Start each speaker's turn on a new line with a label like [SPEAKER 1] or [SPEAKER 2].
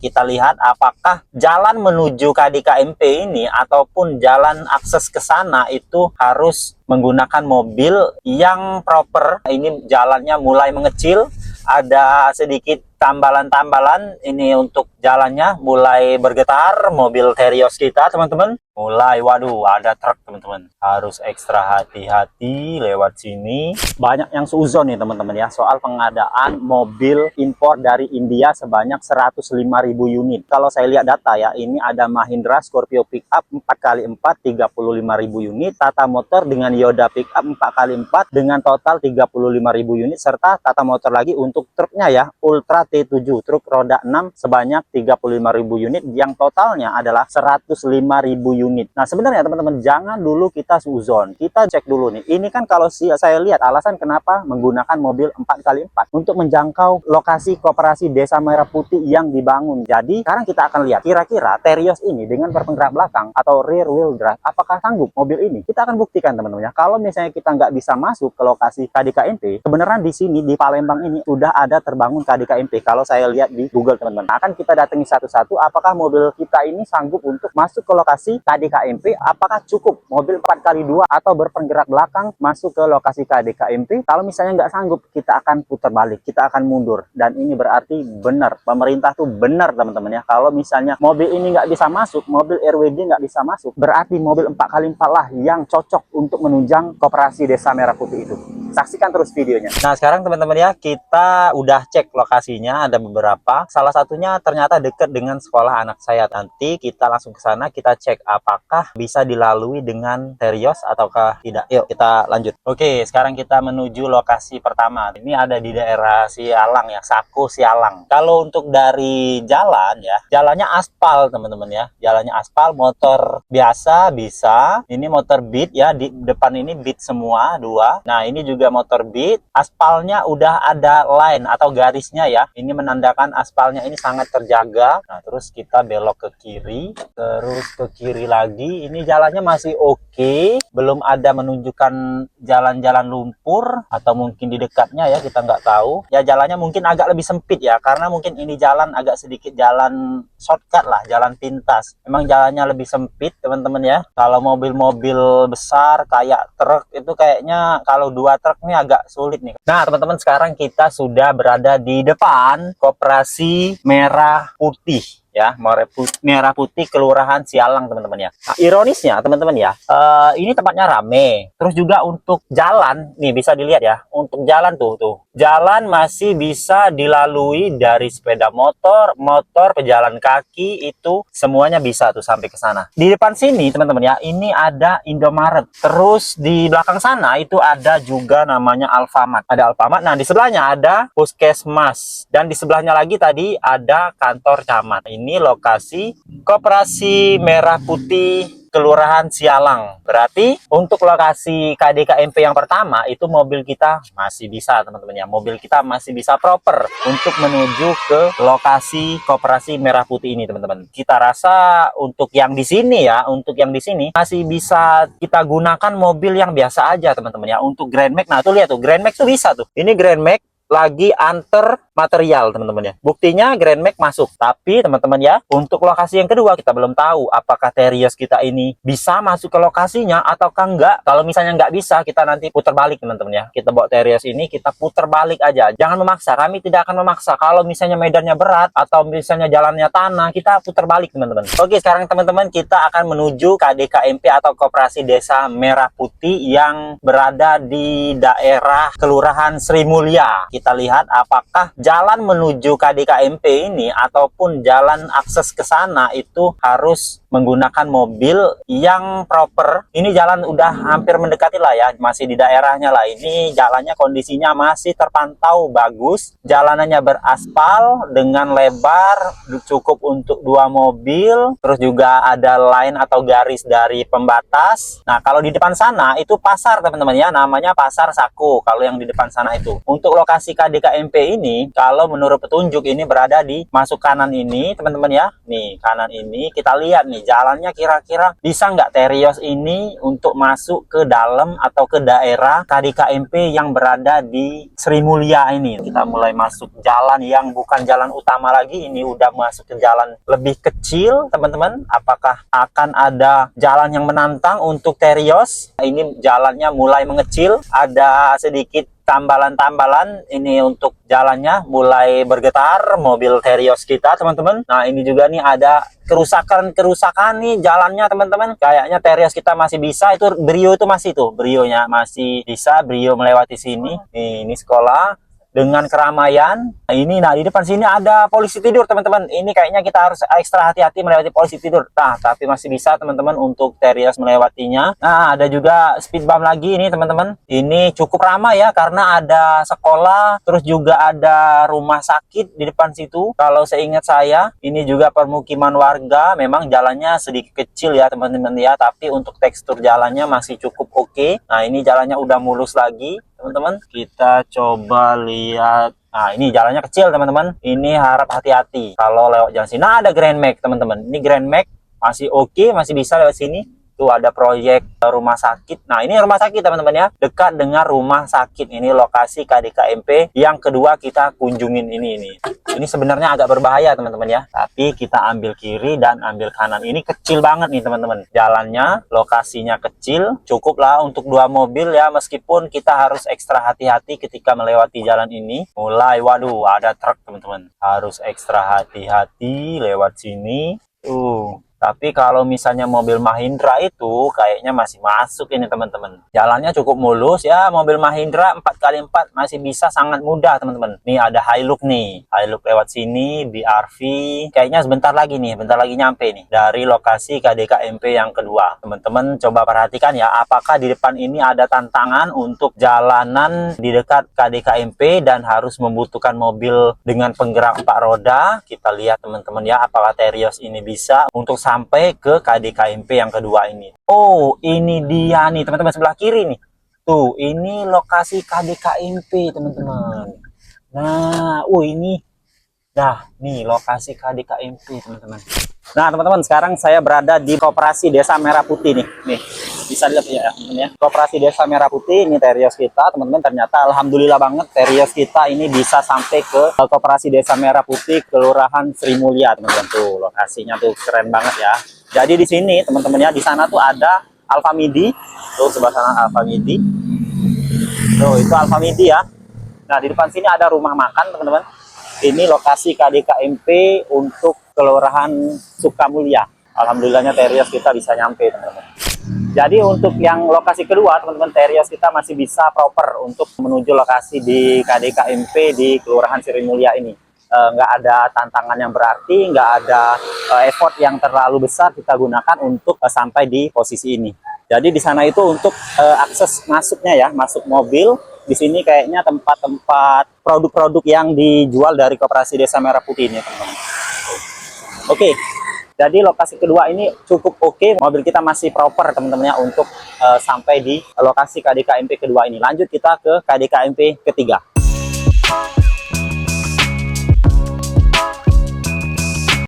[SPEAKER 1] Kita lihat apakah jalan menuju KDKMP ini ataupun jalan akses ke sana itu harus menggunakan mobil yang proper. Ini jalannya mulai mengecil, ada sedikit tambalan-tambalan. Ini untuk jalannya mulai bergetar. Mobil Terios kita teman-teman mulai, waduh, ada truk teman-teman, harus ekstra hati-hati lewat sini. Banyak yang seuzon nih teman-teman ya soal pengadaan mobil impor dari India sebanyak 105.000 unit. Kalau saya lihat data ya, ini ada Mahindra Scorpio pickup 4x4 35.000 unit, Tata Motor dengan Yoda pickup 4x4 dengan total 35.000 unit, serta Tata Motor lagi untuk truknya ya, Ultra T7 truk roda 6 sebanyak 35.000 unit, yang totalnya adalah 105.000 unit. Nah sebenarnya teman-teman, jangan dulu kita suzon, kita cek dulu nih. Ini kan kalau saya lihat alasan kenapa menggunakan mobil 4x4 untuk menjangkau lokasi koperasi Desa Merah Putih yang dibangun. Jadi sekarang kita akan lihat kira-kira Terios ini dengan berpenggerak belakang atau rear wheel drive, apakah sanggup mobil ini. Kita akan buktikan teman-teman ya. Kalau misalnya kita nggak bisa masuk ke lokasi KDKMP, kebenaran di sini di Palembang ini sudah ada terbangun KDKMP. Kalau saya lihat di Google teman-teman, akan kita datangi satu-satu apakah mobil kita ini sanggup untuk masuk ke lokasi KDKMP, apakah cukup mobil 4x2 atau berpenggerak belakang masuk ke lokasi KDKMP. Kalau misalnya nggak sanggup, kita akan putar balik, kita akan mundur. Dan ini berarti benar, pemerintah tuh benar teman-teman ya. Kalau misalnya mobil ini nggak bisa masuk, mobil RWD nggak bisa masuk, berarti mobil 4x4 lah yang cocok untuk menunjang koperasi Desa Merah Putih itu. Saksikan terus videonya. Nah sekarang teman-teman ya, kita udah cek lokasinya, ada beberapa. Salah satunya ternyata dekat dengan sekolah anak saya. Nanti kita langsung ke sana, kita cek apakah bisa dilalui dengan Terios ataukah tidak. Yuk kita lanjut. Oke, sekarang kita menuju lokasi pertama. Ini ada di daerah Sialang ya, Saku Sialang. Kalau untuk dari jalan ya, jalannya aspal teman-teman ya. Jalannya aspal, motor biasa bisa. Ini motor Beat ya, di depan ini Beat semua dua. Nah ini juga motor Beat. Aspalnya udah ada line atau garisnya ya. Ini menandakan aspalnya ini sangat terjaga. Nah terus kita belok ke kiri, terus ke kiri lagi. Ini jalannya masih oke, belum ada menunjukkan jalan-jalan lumpur atau mungkin di dekatnya ya, kita nggak tahu ya. Jalannya mungkin agak lebih sempit ya, karena mungkin ini jalan agak sedikit jalan shortcut lah, jalan pintas. Memang jalannya lebih sempit teman-teman ya. Kalau mobil-mobil besar kayak truk itu kayaknya kalau dua truk ini agak sulit nih. Nah teman-teman, sekarang kita sudah berada di depan Koperasi Merah Putih ya, Merah Putih Kelurahan Sialang teman-teman ya. Nah, ironisnya teman-teman ya, ini tempatnya rame. Terus juga untuk jalan nih bisa dilihat ya, untuk jalan tuh jalan masih bisa dilalui dari sepeda motor, pejalan kaki, itu semuanya bisa tuh sampai ke sana. Di depan sini teman-teman ya, ini ada Indomaret. Terus di belakang sana itu ada juga namanya Alfamart. Ada Alfamart. Nah di sebelahnya ada Puskesmas, dan di sebelahnya lagi tadi ada kantor camat. Ini lokasi Koperasi Merah Putih Kelurahan Sialang. Berarti untuk lokasi KDKMP yang pertama itu mobil kita masih bisa teman-teman ya. Mobil kita masih bisa proper untuk menuju ke lokasi Koperasi Merah Putih ini teman-teman. Kita rasa untuk yang di sini ya, untuk yang di sini masih bisa kita gunakan mobil yang biasa aja teman-teman ya. Untuk Grand Max, nah tuh lihat tuh, Grand Max tuh bisa tuh. Ini Grand Max lagi antar material teman-teman ya. Buktinya Grand Max masuk. Tapi teman-teman ya, untuk lokasi yang kedua kita belum tahu apakah Terios kita ini bisa masuk ke lokasinya ataukah enggak. Kalau misalnya nggak bisa, kita nanti putar balik teman-teman ya. Kita bawa Terios ini, kita putar balik aja. Jangan memaksa, kami tidak akan memaksa. Kalau misalnya medannya berat atau misalnya jalannya tanah, kita putar balik teman-teman. Oke, sekarang teman-teman kita akan menuju KDKMP atau Koperasi Desa Merah Putih yang berada di daerah Kelurahan Sri Mulya. Kita lihat apakah jalan menuju KDKMP ini ataupun jalan akses ke sana itu harus menggunakan mobil yang proper. Ini jalan udah hampir mendekati lah ya, masih di daerahnya lah. Ini jalannya kondisinya masih terpantau bagus. Jalanannya beraspal dengan lebar cukup untuk 2 mobil. Terus juga ada line atau garis dari pembatas. Nah kalau di depan sana itu pasar teman-teman ya, namanya Pasar Saku. Kalau yang di depan sana itu untuk lokasi KDKMP ini, kalau menurut petunjuk ini berada di masuk kanan ini teman-teman ya. Nih kanan ini kita lihat nih nih, jalannya kira-kira bisa nggak Terios ini untuk masuk ke dalam atau ke daerah KDKMP yang berada di Sri Mulia ini. Kita mulai masuk jalan yang bukan jalan utama lagi, ini udah masuk ke jalan lebih kecil teman-teman. Apakah akan ada jalan yang menantang untuk Terios? Ini jalannya mulai mengecil, ada sedikit tambalan-tambalan. Ini untuk jalannya mulai bergetar mobil Terios kita teman-teman. Nah ini juga nih ada kerusakan nih jalannya teman-teman. Kayaknya Terios kita masih bisa, itu Brio itu masih tuh, Brionya masih bisa Brio melewati sini. Ini sekolah dengan keramaian. Nah di depan sini ada polisi tidur teman-teman. Ini kayaknya kita harus ekstra hati-hati melewati polisi tidur. Nah tapi masih bisa teman-teman untuk Terios melewatinya. Nah ada juga speed bump lagi ini teman-teman. Ini cukup ramai ya karena ada sekolah, terus juga ada rumah sakit di depan situ. Kalau seingat saya ini juga permukiman warga. Memang jalannya sedikit kecil ya teman-teman ya, tapi untuk tekstur jalannya masih cukup oke. Nah ini jalannya udah mulus lagi teman-teman. Kita coba lihat. Nah ini jalannya kecil teman-teman, ini harap hati-hati kalau lewat jalan sini. Nah ada Grand Max teman-teman, ini Grand Max masih oke, masih bisa lewat sini. Tuh ada proyek rumah sakit. Nah ini rumah sakit teman-teman ya, dekat dengan rumah sakit. Ini lokasi KDKMP yang kedua kita kunjungin ini. Ini sebenarnya agak berbahaya teman-teman ya, tapi kita ambil kiri dan ambil kanan. Ini kecil banget nih teman-teman, jalannya, lokasinya kecil, cukuplah untuk 2 mobil ya, meskipun kita harus ekstra hati-hati ketika melewati jalan ini. Mulai, waduh ada truk teman-teman, harus ekstra hati-hati lewat sini. Tapi kalau misalnya mobil Mahindra itu kayaknya masih masuk ini teman-teman. Jalannya cukup mulus ya, mobil Mahindra 4x4 masih bisa sangat mudah teman-teman. Nih ada Hilux nih, Hilux lewat sini, BRV. Kayaknya sebentar lagi nyampe nih dari lokasi KDKMP yang kedua. Teman-teman coba perhatikan ya, apakah di depan ini ada tantangan untuk jalanan di dekat KDKMP dan harus membutuhkan mobil dengan penggerak 4 roda. Kita lihat teman-teman ya, apakah Terios ini bisa untuk sampai ke KDKMP yang kedua ini. Oh, ini dia nih teman-teman, sebelah kiri nih. Tuh, ini lokasi KDKMP teman-teman. Nah, ini nih lokasi KDKMP teman-teman. Nah, teman-teman, sekarang saya berada di Koperasi Desa Merah Putih nih. Nih, bisa lihat ya, teman-teman ya. Koperasi Desa Merah Putih, ini Terios kita, teman-teman. Ternyata alhamdulillah banget Terios kita ini bisa sampai ke Koperasi Desa Merah Putih, Kelurahan Sri Mulia, teman-teman. Tuh, lokasinya tuh keren banget ya. Jadi di sini, teman-teman ya, di sana tuh ada Alfamidi. Tuh sebelah sana Alfamidi. Tuh, itu Alfamidi ya. Nah, di depan sini ada rumah makan, teman-teman. Ini lokasi KDKMP untuk Kelurahan Sukamulya. Alhamdulillahnya Terios kita bisa nyampe teman-teman. Jadi untuk yang lokasi kedua teman-teman, Terios kita masih bisa proper untuk menuju lokasi di KDKMP di Kelurahan Sri Mulia ini. Nggak ada tantangan yang berarti, nggak ada effort yang terlalu besar kita gunakan untuk sampai di posisi ini. Jadi di sana itu untuk akses masuknya ya, masuk mobil. Di sini kayaknya tempat-tempat produk-produk yang dijual dari Koperasi Desa Merah Putih ini teman-teman. Oke, jadi lokasi kedua ini cukup oke. Mobil kita masih proper teman-teman ya untuk sampai di lokasi KDKMP kedua ini. Lanjut kita ke KDKMP ketiga.